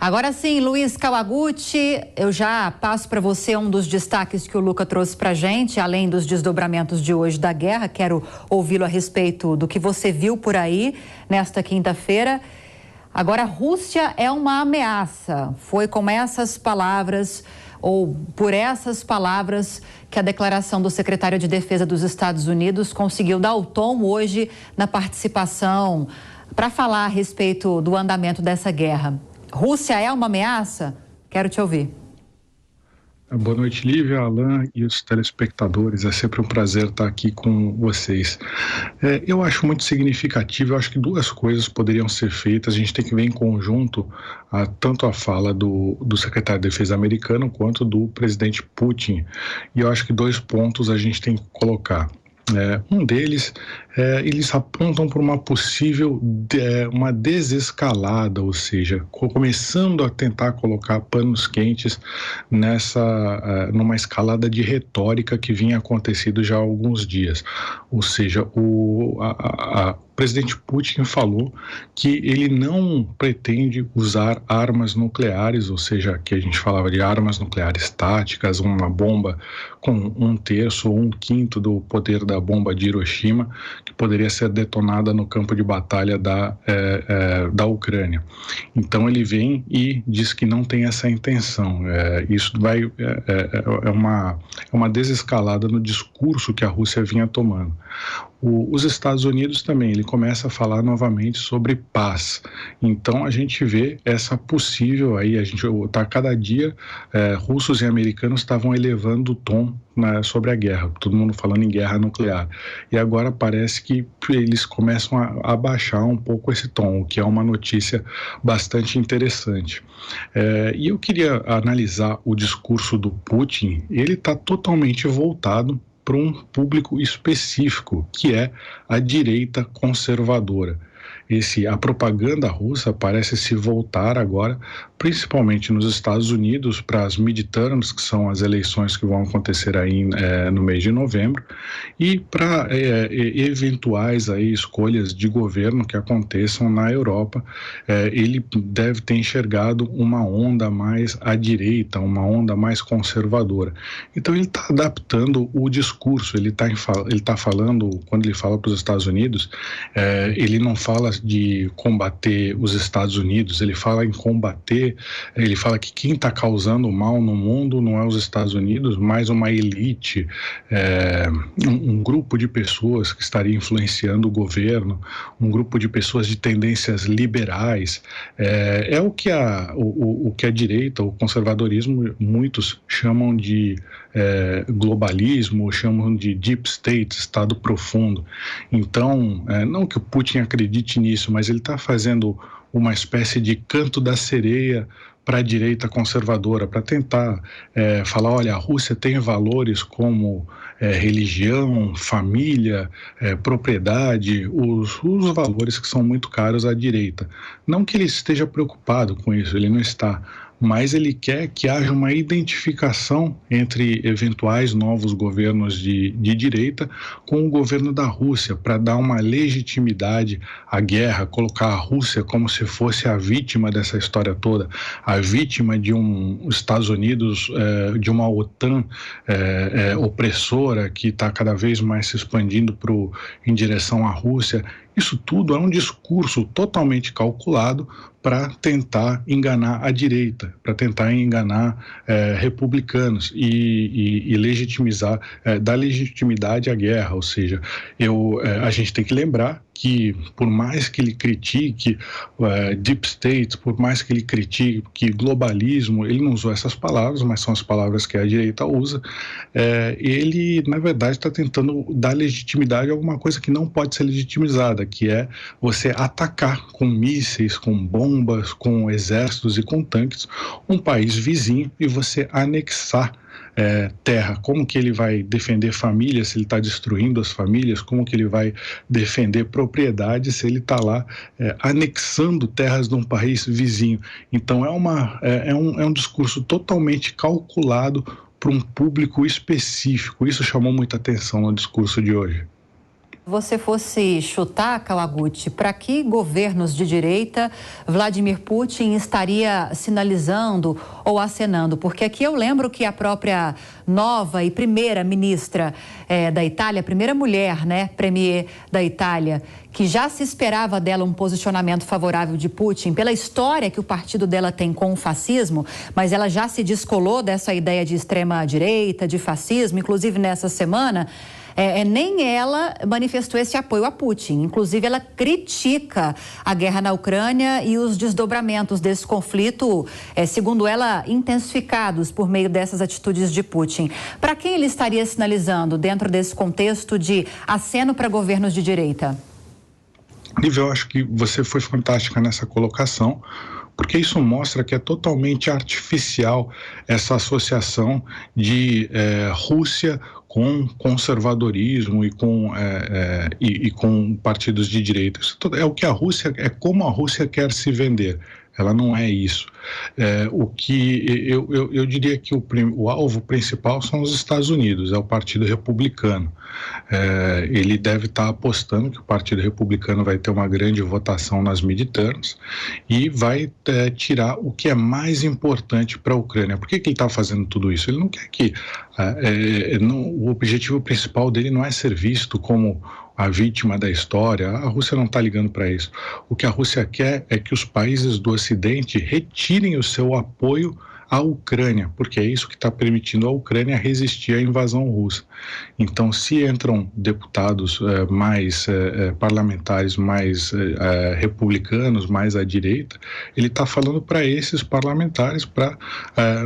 Agora sim, Luiz Kawaguchi, eu já passo para você um dos destaques que o Luca trouxe para a gente, além dos desdobramentos de hoje da guerra. Quero ouvi-lo a respeito do que você viu por aí nesta quinta-feira. Agora, a Rússia é uma ameaça. Foi com essas palavras, ou por essas palavras, que a declaração do secretário de Defesa dos Estados Unidos conseguiu dar o tom hoje na participação para falar a respeito do andamento dessa guerra. Rússia é uma ameaça? Quero te ouvir. Boa noite, Lívia, Alain e os telespectadores. É sempre um prazer estar aqui com vocês. Eu acho muito significativo, eu acho que duas coisas poderiam ser feitas. A gente tem que ver em conjunto tanto a fala do secretário de Defesa americano quanto do presidente Putin. E eu acho que dois pontos a gente tem que colocar. Um deles, eles apontam para uma possível uma desescalada, ou seja, começando a tentar colocar panos quentes numa escalada de retórica que vinha acontecendo já há alguns dias. Ou seja, o presidente Putin falou que ele não pretende usar armas nucleares, ou seja, que a gente falava de armas nucleares táticas, uma bomba com 1/3 ou 1/5 do poder da bomba de Hiroshima, que poderia ser detonada no campo de batalha da Ucrânia. Então ele vem e diz que não tem essa intenção. Isso é uma desescalada no discurso que a Rússia vinha tomando. Os Estados Unidos também, ele começa a falar novamente sobre paz. Então a gente vê essa possível aí, a gente tá cada dia, russos e americanos estavam elevando o tom sobre a guerra, todo mundo falando em guerra nuclear. E agora parece que eles começam a abaixar um pouco esse tom, o que é uma notícia bastante interessante. E eu queria analisar o discurso do Putin. Ele está totalmente voltado para um público específico, que é a direita conservadora. A propaganda russa parece se voltar agora, principalmente nos Estados Unidos, para as midterms, que são as eleições que vão acontecer aí no mês de novembro, e para eventuais aí escolhas de governo que aconteçam na Europa. Ele deve ter enxergado uma onda mais à direita, uma onda mais conservadora. Então ele está adaptando o discurso, ele tá falando, quando ele fala para os Estados Unidos, ele não fala de combater os Estados Unidos, ele fala em combater, ele fala que quem está causando mal no mundo não é os Estados Unidos, mas uma elite, um grupo de pessoas que estaria influenciando o governo, um grupo de pessoas de tendências liberais. O que a direita, o conservadorismo, muitos chamam de globalismo, chamam de deep state, estado profundo. Então, não que o Putin acredite nisso, mas ele está fazendo uma espécie de canto da sereia para a direita conservadora, para tentar falar, olha, a Rússia tem valores como religião, família, propriedade, os valores que são muito caros à direita. Não que ele esteja preocupado com isso, ele não está, mas ele quer que haja uma identificação entre eventuais novos governos de direita com o governo da Rússia, para dar uma legitimidade à guerra, colocar a Rússia como se fosse a vítima dessa história toda, a vítima de Estados Unidos, de uma OTAN opressora que está cada vez mais se expandindo em direção à Rússia. Isso tudo é um discurso totalmente calculado para tentar enganar a direita, para tentar enganar republicanos e legitimizar, dar legitimidade à guerra. Ou seja, a gente tem que lembrar que, por mais que ele critique deep state, por mais que ele critique globalismo, ele não usou essas palavras, mas são as palavras que a direita usa, ele, na verdade, está tentando dar legitimidade a alguma coisa que não pode ser legitimizada, que é você atacar com mísseis, com bombas, com exércitos e com tanques um país vizinho e você anexar terra. Como que ele vai defender famílias se ele está destruindo as famílias? Como que ele vai defender propriedade se ele está lá anexando terras de um país vizinho? Então é um discurso totalmente calculado para um público específico. Isso chamou muita atenção no discurso de hoje. Você fosse chutar, Kawaguchi, para que governos de direita Vladimir Putin estaria sinalizando ou acenando? Porque aqui eu lembro que a própria nova e primeira ministra da Itália, a primeira mulher, né, premier da Itália, que já se esperava dela um posicionamento favorável de Putin, pela história que o partido dela tem com o fascismo, mas ela já se descolou dessa ideia de extrema-direita, de fascismo, inclusive nessa semana. Nem ela manifestou esse apoio a Putin. Inclusive, ela critica a guerra na Ucrânia e os desdobramentos desse conflito, segundo ela, intensificados por meio dessas atitudes de Putin. Para quem ele estaria sinalizando dentro desse contexto de aceno para governos de direita? Lívia, eu acho que você foi fantástica nessa colocação, porque isso mostra que é totalmente artificial essa associação de Rússia com conservadorismo e com partidos de direita. Isso é o que a Rússia, é como a Rússia quer se vender. Ela não é isso. O que eu diria que o alvo principal são os Estados Unidos, é o Partido Republicano. Ele deve estar apostando que o Partido Republicano vai ter uma grande votação nas midterms e vai tirar o que é mais importante para a Ucrânia. Por que ele está fazendo tudo isso? Ele não quer que... o objetivo principal dele não é ser visto como a vítima da história. A Rússia não está ligando para isso. O que a Rússia quer é que os países do Ocidente retirem o seu apoio à Ucrânia, porque é isso que está permitindo a Ucrânia resistir à invasão russa. Então, se entram deputados parlamentares mais republicanos, mais à direita, ele está falando para esses parlamentares para,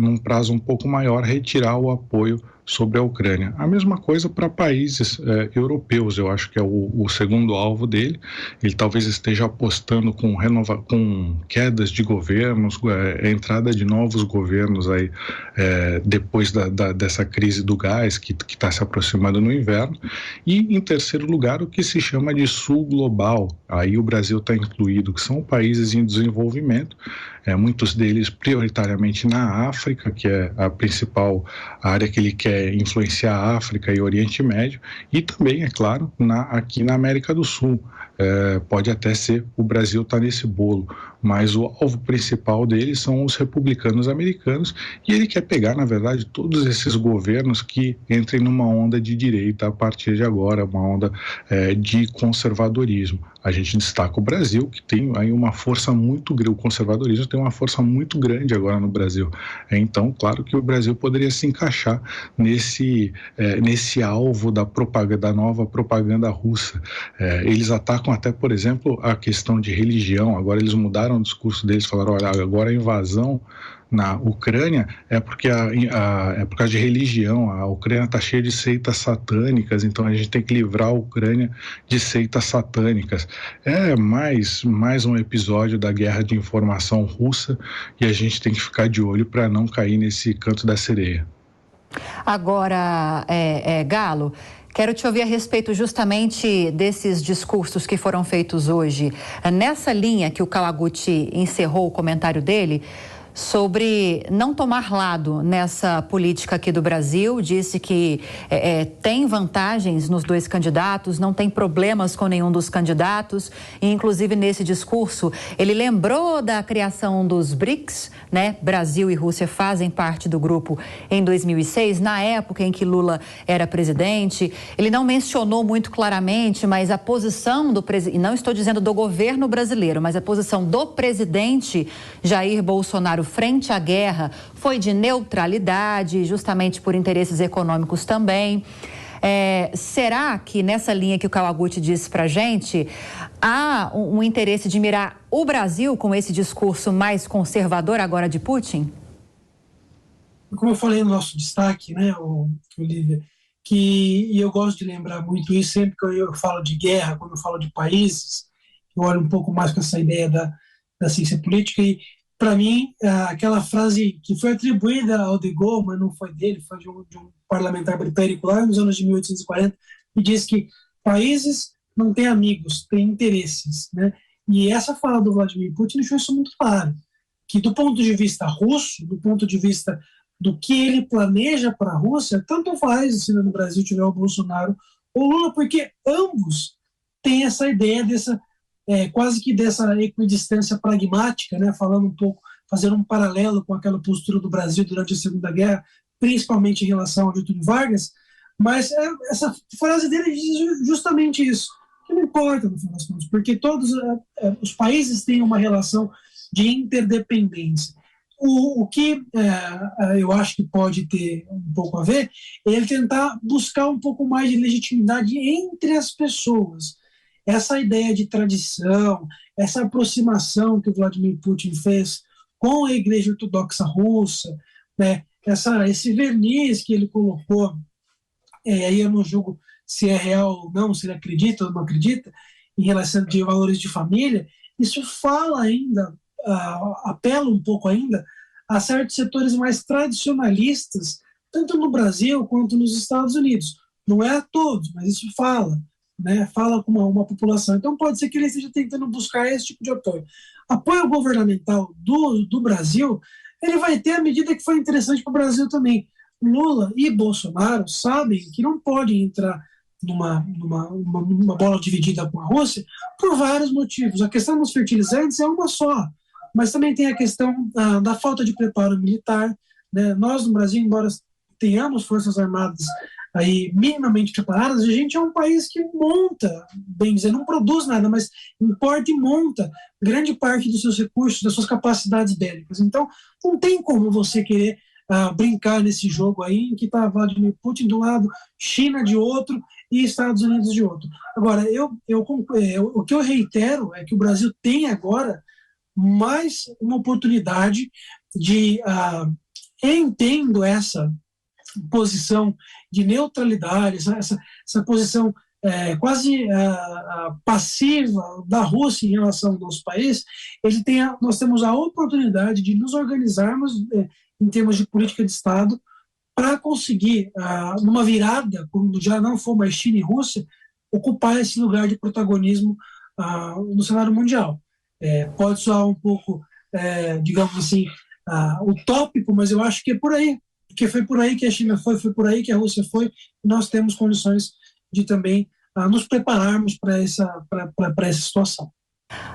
num prazo um pouco maior, retirar o apoio sobre a Ucrânia. A mesma coisa para países europeus, eu acho que é o segundo alvo dele. Ele talvez esteja apostando com quedas de governos, a entrada de novos governos aí, depois dessa crise do gás que está se aproximando no inverno. E, em terceiro lugar, o que se chama de Sul Global. Aí o Brasil está incluído, que são países em desenvolvimento, muitos deles prioritariamente na África, que é a principal área que ele quer influenciar, a África e o Oriente Médio, e também, é claro, aqui na América do Sul. Pode até ser o Brasil está nesse bolo, mas o alvo principal dele são os republicanos americanos, e ele quer pegar, na verdade, todos esses governos que entrem numa onda de direita a partir de agora, uma onda de conservadorismo. A gente destaca o Brasil, que tem aí uma força muito grande, o conservadorismo tem uma força muito grande agora no Brasil. Então, claro que o Brasil poderia se encaixar nesse alvo da nova propaganda russa. Eles atacam até, por exemplo, a questão de religião. Agora eles mudaram o discurso deles, falaram, olha, agora a invasão na Ucrânia é porque é por causa de religião. A Ucrânia está cheia de seitas satânicas, então a gente tem que livrar a Ucrânia de seitas satânicas. É mais um episódio da guerra de informação russa, e a gente tem que ficar de olho para não cair nesse canto da sereia. Agora, Galo, quero te ouvir a respeito justamente desses discursos que foram feitos hoje. Nessa linha que o Kawaguchi encerrou o comentário dele, sobre não tomar lado nessa política aqui do Brasil, disse que tem vantagens nos dois candidatos, não tem problemas com nenhum dos candidatos, e inclusive nesse discurso ele lembrou da criação dos BRICS, né? Brasil e Rússia fazem parte do grupo em 2006, na época em que Lula era presidente. Ele não mencionou muito claramente, mas a posição do presidente, e não estou dizendo do governo brasileiro, mas a posição do presidente Jair Bolsonaro frente à guerra foi de neutralidade, justamente por interesses econômicos também. Será que nessa linha que o Kawaguchi disse para a gente, há um interesse de mirar o Brasil com esse discurso mais conservador agora de Putin? Como eu falei no nosso destaque, né, Olivia, e eu gosto de lembrar muito isso sempre que eu falo de guerra, quando eu falo de países, eu olho um pouco mais com essa ideia da ciência política, e para mim, aquela frase que foi atribuída ao de Gaulle, mas não foi dele, foi de um parlamentar britânico lá nos anos de 1840, que diz que países não têm amigos, têm interesses, né? E essa fala do Vladimir Putin deixou isso muito claro, que do ponto de vista russo, do ponto de vista do que ele planeja para a Rússia, tanto faz se no Brasil tiver o Bolsonaro ou Lula, porque ambos têm essa ideia quase que dessa equidistância pragmática, né? Falando um pouco, fazendo um paralelo com aquela postura do Brasil durante a Segunda Guerra, principalmente em relação ao Getúlio Vargas, mas essa frase dele diz justamente isso, que não importa no final das contas, porque todos os países têm uma relação de interdependência. O que eu acho que pode ter um pouco a ver é ele tentar buscar um pouco mais de legitimidade entre as pessoas. Essa ideia de tradição, essa aproximação que o Vladimir Putin fez com a Igreja Ortodoxa Russa, né, esse verniz que ele colocou, aí eu não julgo se é real ou não, se ele acredita ou não acredita, em relação de valores de família, isso fala ainda, apela um pouco ainda a certos setores mais tradicionalistas, tanto no Brasil quanto nos Estados Unidos. Não é a todos, mas isso fala, né? Fala com uma população. Então pode ser que ele esteja tentando buscar esse tipo de apoio. Apoio governamental do Brasil, ele vai ter à medida que for interessante para o Brasil também. Lula e Bolsonaro sabem que não podem entrar numa bola dividida com a Rússia por vários motivos. A questão dos fertilizantes é uma só, mas também tem a questão da falta de preparo militar, né? Nós, no Brasil, embora tenhamos forças armadas aí minimamente preparadas, a gente é um país que monta, bem dizer, não produz nada, mas importa e monta grande parte dos seus recursos, das suas capacidades bélicas. Então, não tem como você querer brincar nesse jogo aí em que está Vladimir Putin de um lado, China de outro e Estados Unidos de outro. Agora, o que eu reitero é que o Brasil tem agora mais uma oportunidade de, entendo essa posição de neutralidade, essa posição quase passiva da Rússia em relação ao nosso país, nós temos a oportunidade de nos organizarmos em termos de política de Estado para conseguir, numa virada, quando já não for mais China e Rússia, ocupar esse lugar de protagonismo no cenário mundial. Pode soar um pouco, digamos assim, utópico, mas eu acho que é por aí, porque foi por aí que a China foi por aí que a Rússia foi, e nós temos condições de também nos prepararmos para essa situação.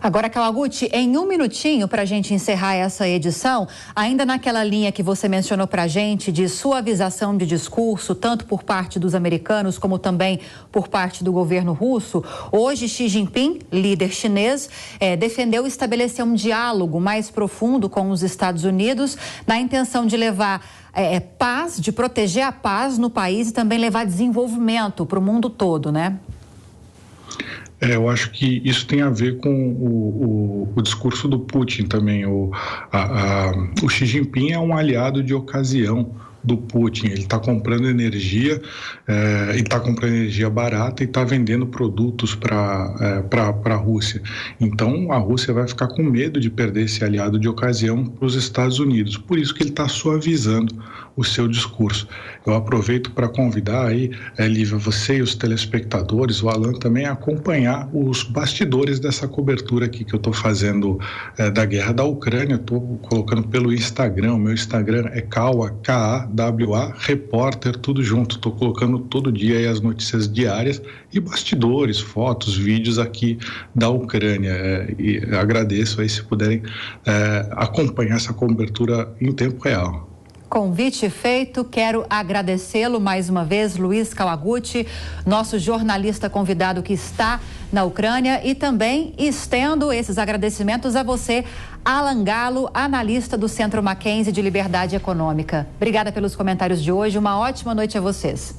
Agora, Kawaguchi, em um minutinho para a gente encerrar essa edição, ainda naquela linha que você mencionou para a gente de suavização de discurso, tanto por parte dos americanos como também por parte do governo russo, hoje Xi Jinping, líder chinês, defendeu estabelecer um diálogo mais profundo com os Estados Unidos na intenção de levar paz, de proteger a paz no país e também levar desenvolvimento para o mundo todo, né? Eu acho que isso tem a ver com o discurso do Putin também. O Xi Jinping é um aliado de ocasião do Putin. Ele está comprando energia, e está comprando energia barata e está vendendo produtos para a Rússia. Então, a Rússia vai ficar com medo de perder esse aliado de ocasião para os Estados Unidos. Por isso que ele está suavizando o seu discurso. Eu aproveito para convidar aí, Lívia, você e os telespectadores, o Alan também, a acompanhar os bastidores dessa cobertura aqui que eu estou fazendo da guerra da Ucrânia. Estou colocando pelo Instagram, o meu Instagram é Kawa, K-A-W-A, repórter, tudo junto. Estou colocando todo dia aí as notícias diárias e bastidores, fotos, vídeos aqui da Ucrânia. E agradeço aí se puderem acompanhar essa cobertura em tempo real. Convite feito, quero agradecê-lo mais uma vez, Luiz Kawaguchi, nosso jornalista convidado que está na Ucrânia, e também estendo esses agradecimentos a você, Alan Galo, analista do Centro Mackenzie de Liberdade Econômica. Obrigada pelos comentários de hoje, uma ótima noite a vocês.